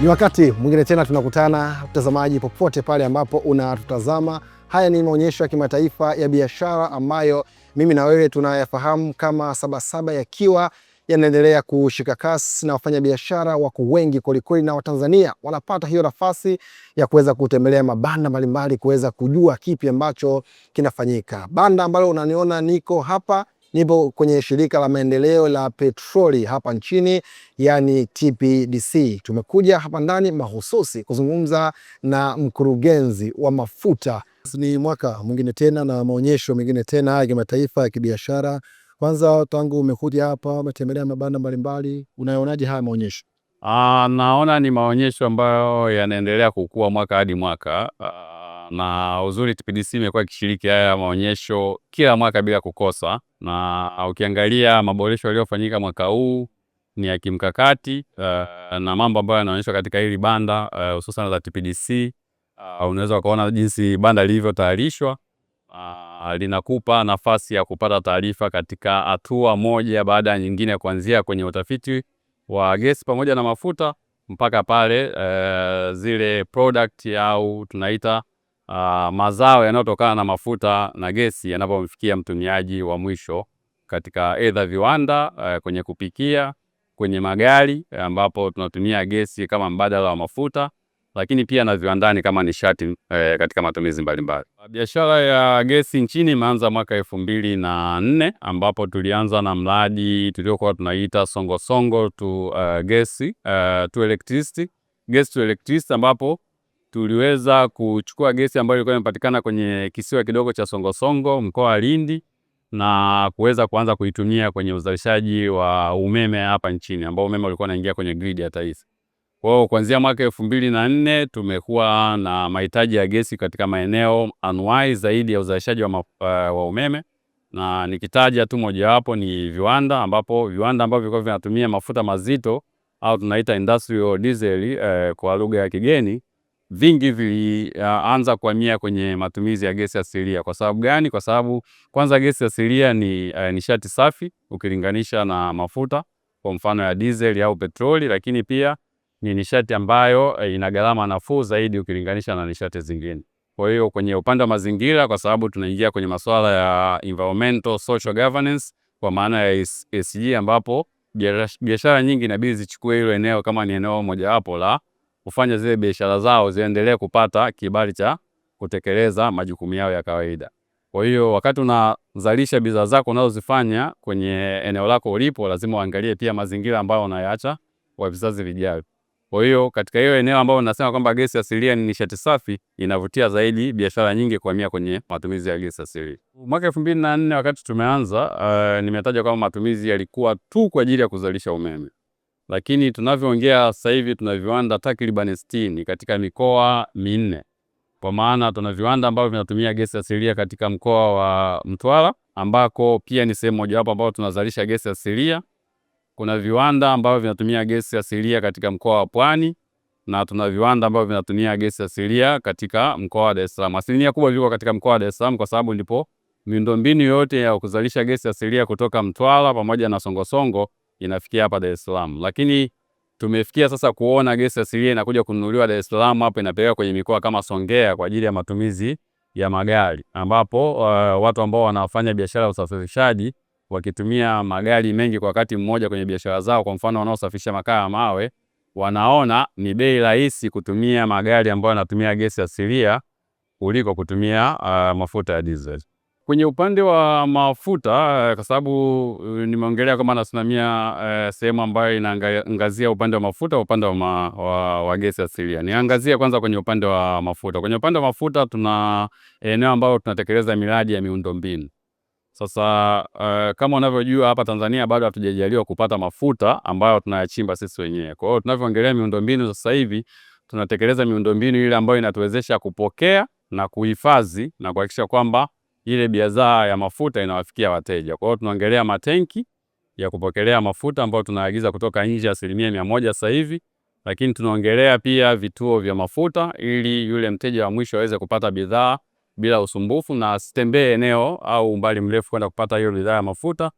Ni wakati mwingine tena tunakutana, mtazamaji, popote pale ambapo unatutazama. Haya ni maonyesho ya kimataifa ya biashara ambayo mimi na wewe tunayafahamu kama Sabasaba, yakiwa yanaendelea kushika kasi na wafanyabiashara wako wengi kwelikweli, na Watanzania wanapata hiyo nafasi ya kuweza kutembelea mabanda mbalimbali kuweza kujua kipi ambacho kinafanyika. Banda ambalo unaniona niko hapa, nipo kwenye shirika la maendeleo la petroli hapa nchini, yani TPDC. Tumekuja hapa ndani mahususi kuzungumza na mkurugenzi wa mafuta. Ni mwaka mwingine tena na maonyesho mengine tena ya kimataifa ya kibiashara. Kwanza, tangu umekuja hapa, umetembelea mabanda mbalimbali, unaonaje haya maonyesho? Naona ni maonyesho ambayo yanaendelea kukua mwaka hadi mwaka. Na uzuri TPDC imekuwa ikishiriki haya maonyesho kila mwaka bila kukosa. Na ukiangalia maboresho yaliyofanyika mwaka huu ni ya kimkakati, na mambo ambayo yanaonyeshwa katika hili banda hususan za TPDC, unaweza kuona jinsi banda lilivyotayarishwa. Linakupa nafasi ya kupata taarifa katika hatua moja baada ya nyingine, kuanzia kwenye utafiti wa gesi pamoja na mafuta mpaka pale zile product au tunaita mazao yanayotokana na mafuta na gesi yanapomfikia mtumiaji wa mwisho katika either viwanda, kwenye kupikia, kwenye magari ambapo tunatumia gesi kama mbadala wa mafuta, lakini pia na viwandani kama nishati katika matumizi mbalimbali. Biashara ya gesi nchini imeanza mwaka 2004 ambapo tulianza na mradi tuliokuwa tunaita Songosongo to gesi to electricity, gas to electricity, ambapo tuliweza kuchukua gesi ambayo ilikuwa inapatikana kwenye kisiwa kidogo cha Songosongo mkoa wa Lindi na kuweza kuanza kuitumia kwenye uzalishaji wa umeme hapa nchini, ambao umeme ulikuwa unaingia kwenye grid ya taifa. Kwa hiyo kuanzia mwaka 2004 tumekuwa na mahitaji ya gesi katika maeneo anuwai zaidi ya uzalishaji wa umeme, na nikitaja tu mojawapo ni viwanda, ambapo viwanda ambavyo vilikuwa vinatumia mafuta mazito au tunaita industrial diesel kwa lugha ya kigeni, vingi vilianza kuhamia kwenye matumizi ya gesi asilia. Kwa sababu gani? Kwa sababu kwanza gesi asilia ni nishati safi ukilinganisha na mafuta kwa mfano ya diesel au petroli, lakini pia ni nishati ambayo ina gharama nafuu zaidi ukilinganisha na nishati zingine. Kwa hiyo kwenye upande wa mazingira, kwa sababu tunaingia kwenye masuala ya environmental social governance kwa maana ya ESG, ambapo biashara nyingi inabidi zichukue hilo eneo kama ni eneo mojawapo la kufanya zile biashara zao ziendelee kupata kibali cha kutekeleza majukumu yao ya kawaida. Kwa hiyo wakati unazalisha bidhaa zako unazozifanya kwenye eneo lako ulipo, lazima uangalie pia mazingira ambayo unayaacha kwa vizazi vijavyo. Kwa hiyo katika hiyo eneo ambao unasema kwamba gesi asilia ni nishati safi, inavutia zaidi biashara nyingi kuhamia kwenye matumizi ya gesi asilia. Mwaka 2004 wakati tumeanza, nimetaja kwamba matumizi yalikuwa tu kwa ajili ya kuzalisha umeme. Lakini tunavyoongea sasa hivi tuna viwanda takriban 60 katika mikoa 4. Kwa maana tuna viwanda ambavyo vinatumia gesi asilia katika mkoa wa Mtwara, ambako pia ni sehemu mojawapo ambao tunazalisha gesi asilia. Kuna viwanda ambavyo vinatumia gesi asilia katika mkoa wa Pwani, na tuna viwanda ambavyo vinatumia gesi asilia katika mkoa wa Dar es Salaam. Asilimia kubwa viko katika mkoa wa Dar es Salaam kwa sababu ndipo miundombinu yote ya kuzalisha gesi asilia kutoka Mtwara pamoja na Songosongo inafikia hapa Dar es Salaam. Lakini tumefikia sasa kuona gesi asilia inakuja kununuliwa Dar es Salaam, hapa inapelekwa kwenye mikoa kama Songea kwa ajili ya matumizi ya magari, ambapo watu ambao wanafanya biashara ya usafirishaji wakitumia magari mengi kwa wakati mmoja kwenye biashara zao, kwa mfano wanaosafisha makaa ya mawe, wanaona ni bei rahisi kutumia magari ambayo yanatumia gesi asilia kuliko kutumia mafuta ya diesel. Kwenye upande wa mafuta, kwa sababu nimeongelea kama nasimamia sehemu ambayo inaangazia upande wa mafuta, upande wa gesi asilia. Niangazie kwanza kwenye upande wa mafuta. Kwenye upande wa mafuta tuna eneo ambalo tunatekeleza miradi ya miundombinu. Sasa kama unavyojua hapa Tanzania bado hatujajaliwa kupata mafuta ambayo tunayachimba sisi wenyewe. Kwa hiyo tunavyoongelea miundombinu sasa hivi tunatekeleza miundombinu ile ambayo inatuwezesha kupokea na kuhifadhi na kuhakikisha kwamba ile bidhaa ya mafuta inawafikia wateja. Kwa hiyo tunaongelea matenki ya kupokelea mafuta ambayo tunaagiza kutoka nje 100% sasa hivi, lakini tunaongelea pia vituo vya mafuta ili yule mteja wa mwisho aweze kupata bidhaa bila usumbufu na asitembee eneo au umbali mrefu kwenda kupata hiyo bidhaa ya mafuta.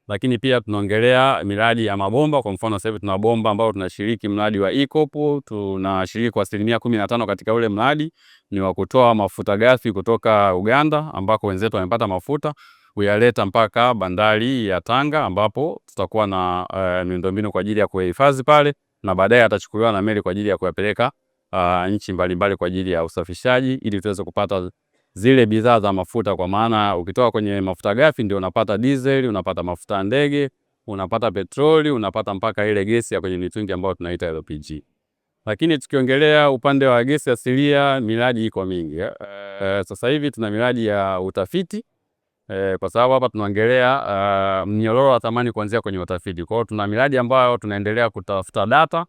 lakini pia tunaongelea miradi ya mabomba. Kwa mfano sasa hivi tuna bomba ambao tunashiriki mradi wa EACOP, tunashiriki kwa 15% katika ule mradi ni wa kutoa mafuta ghafi kutoka Uganda ambako wenzetu wamepata mafuta kuyaleta mpaka bandari ya Tanga ambapo tutakuwa na miundombinu kwa ajili ya kuhifadhi pale, na baadaye atachukuliwa na meli kwa ajili ya kuyapeleka nchi mbalimbali kwa ajili ya usafishaji ili tuweze kupata zile bidhaa za mafuta. Kwa maana ukitoka kwenye mafuta ghafi ndio unapata diesel, unapata mafuta ya ndege, unapata petroli, unapata mpaka ile gesi ya kwenye mitungi ambayo tunaita LPG. Lakini tukiongelea upande wa gesi asilia, miradi iko mingi. Sasa hivi tuna miradi ya utafiti, kwa sababu hapa tunaongelea mnyororo wa thamani kuanzia kwenye utafiti. Kwa hiyo tuna miradi ambayo tunaendelea kutafuta data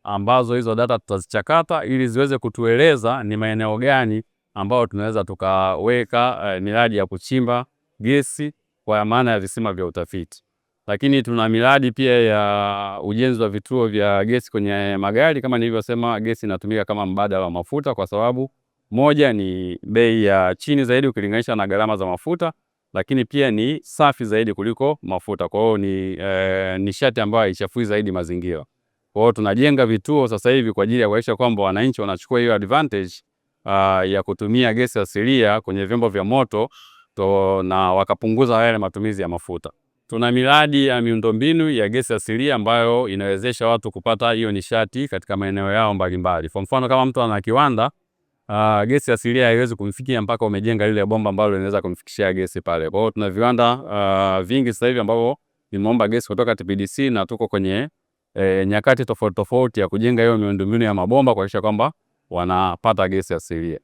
ambazo hizo data tutazichakata ili ziweze kutueleza ni maeneo gani ambao tunaweza tukaweka miradi ya kuchimba gesi kwa maana ya visima vya utafiti. Lakini tuna miradi pia ya ujenzi wa vituo vya gesi kwenye magari. Kama nilivyosema, gesi inatumika kama mbadala wa mafuta kwa sababu moja ni bei ya chini zaidi ukilinganisha na gharama za mafuta, lakini pia ni safi zaidi kuliko mafuta. Kwa hiyo ni nishati ambayo haichafui zaidi mazingira. Kwa hiyo tunajenga vituo sasa hivi kwa ajili ya kuhakikisha kwamba wananchi wanachukua hiyo advantage ya kutumia gesi asilia kwenye vyombo vya moto na wakapunguza yale matumizi ya mafuta. Tuna miradi ya miundombinu ya gesi asilia ambayo inawezesha watu kupata hiyo nishati katika maeneo yao mbalimbali. Kwa mfano kama mtu ana kiwanda, gesi asilia haiwezi kumfikia mpaka umejenga lile bomba ambalo linaweza kumfikishia gesi pale. Kwa hiyo tuna viwanda vingi sasa hivi ambavyo vimeomba gesi kutoka TPDC na tuko kwenye nyakati tofauti tofauti ya kujenga hiyo miundombinu ya mabomba kuhakikisha kwamba wanapata gesi asilia.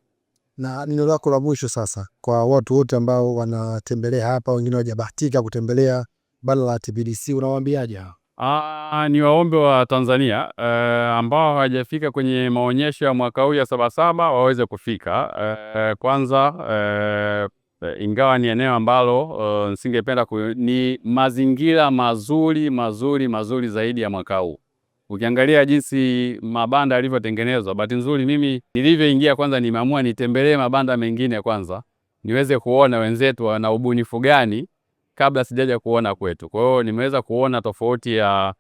Na neno lako la mwisho sasa kwa watu wote ambao wanatembelea hapa, wengine hawajabahatika kutembelea bara la TPDC, unawaambiaje? Ni waombe wa Tanzania ambao hawajafika kwenye maonyesho ya mwaka huu ya Sabasaba waweze kufika. Kwanza ingawa ni eneo ambalo nisingependa ni mazingira mazuri zaidi ya mwaka huu. Ukiangalia jinsi mabanda yalivyotengenezwa, bahati nzuri mimi nilivyoingia kwanza nimeamua nitembelee mabanda mengine kwanza niweze kuona wenzetu wana ubunifu gani kabla sijaja kuona kwetu. Kwa hiyo nimeweza kuona tofauti ya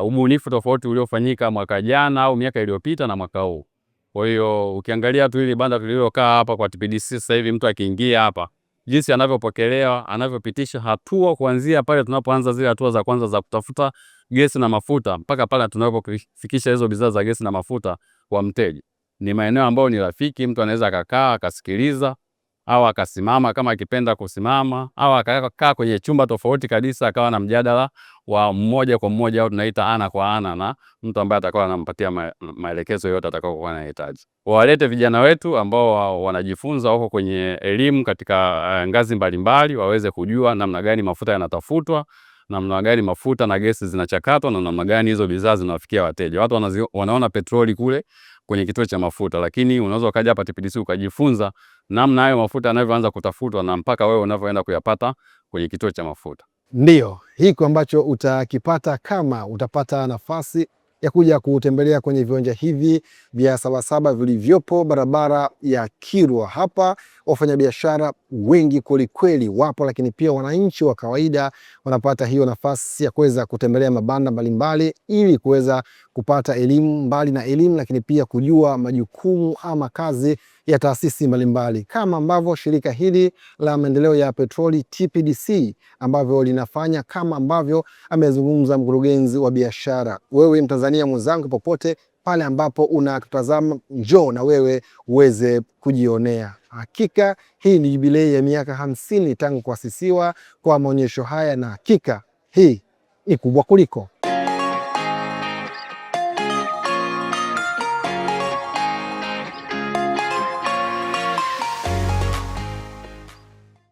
ubunifu tofauti uliofanyika mwaka jana au miaka iliyopita na mwaka huu. Kwa hiyo ukiangalia tu ile banda tulilokaa hapa kwa TPDC sasa hivi, mtu akiingia hapa jinsi anavyopokelewa, anavyopitisha hatua kuanzia pale tunapoanza zile hatua za kwanza za kutafuta gesi na mafuta mpaka pale tunapofikisha hizo bidhaa za gesi na mafuta kwa mteja. Ni maeneo ambayo ni rafiki, mtu anaweza akakaa akasikiliza au akasimama kama akipenda kusimama au akakaa kwenye chumba tofauti kabisa akawa na mjadala wa mmoja kwa mmoja au tunaita ana kwa ana na mtu ambaye atakuwa anampatia maelekezo yote atakayokuwa anahitaji. Walete vijana wetu ambao wanajifunza huko kwenye elimu katika ngazi mbalimbali waweze kujua namna gani mafuta yanatafutwa, namna gani mafuta na gesi zinachakatwa na namna gani hizo bidhaa zinawafikia wateja. Watu wanaona petroli kule kwenye kituo cha mafuta, lakini unaweza ukaja hapa TPDC ukajifunza namna hayo mafuta yanavyoanza kutafutwa na mpaka wewe unavyoenda kuyapata kwenye kituo cha mafuta. Ndio hiko ambacho utakipata kama utapata nafasi ya kuja kutembelea kwenye viwanja hivi vya Sabasaba vilivyopo barabara ya Kilwa. Hapa wafanyabiashara wengi kwelikweli wapo, lakini pia wananchi wa kawaida wanapata hiyo nafasi ya kuweza kutembelea mabanda mbalimbali ili kuweza kupata elimu, mbali na elimu, lakini pia kujua majukumu ama kazi ya taasisi mbalimbali kama ambavyo shirika hili la maendeleo ya petroli TPDC ambavyo linafanya, kama ambavyo amezungumza mkurugenzi wa biashara. Wewe Mtanzania mwenzangu, popote pale ambapo unatutazama, njoo na wewe uweze kujionea. Hakika hii ni jubilei ya miaka 50 tangu kuasisiwa kwa maonyesho haya, na hakika hii ni kubwa kuliko.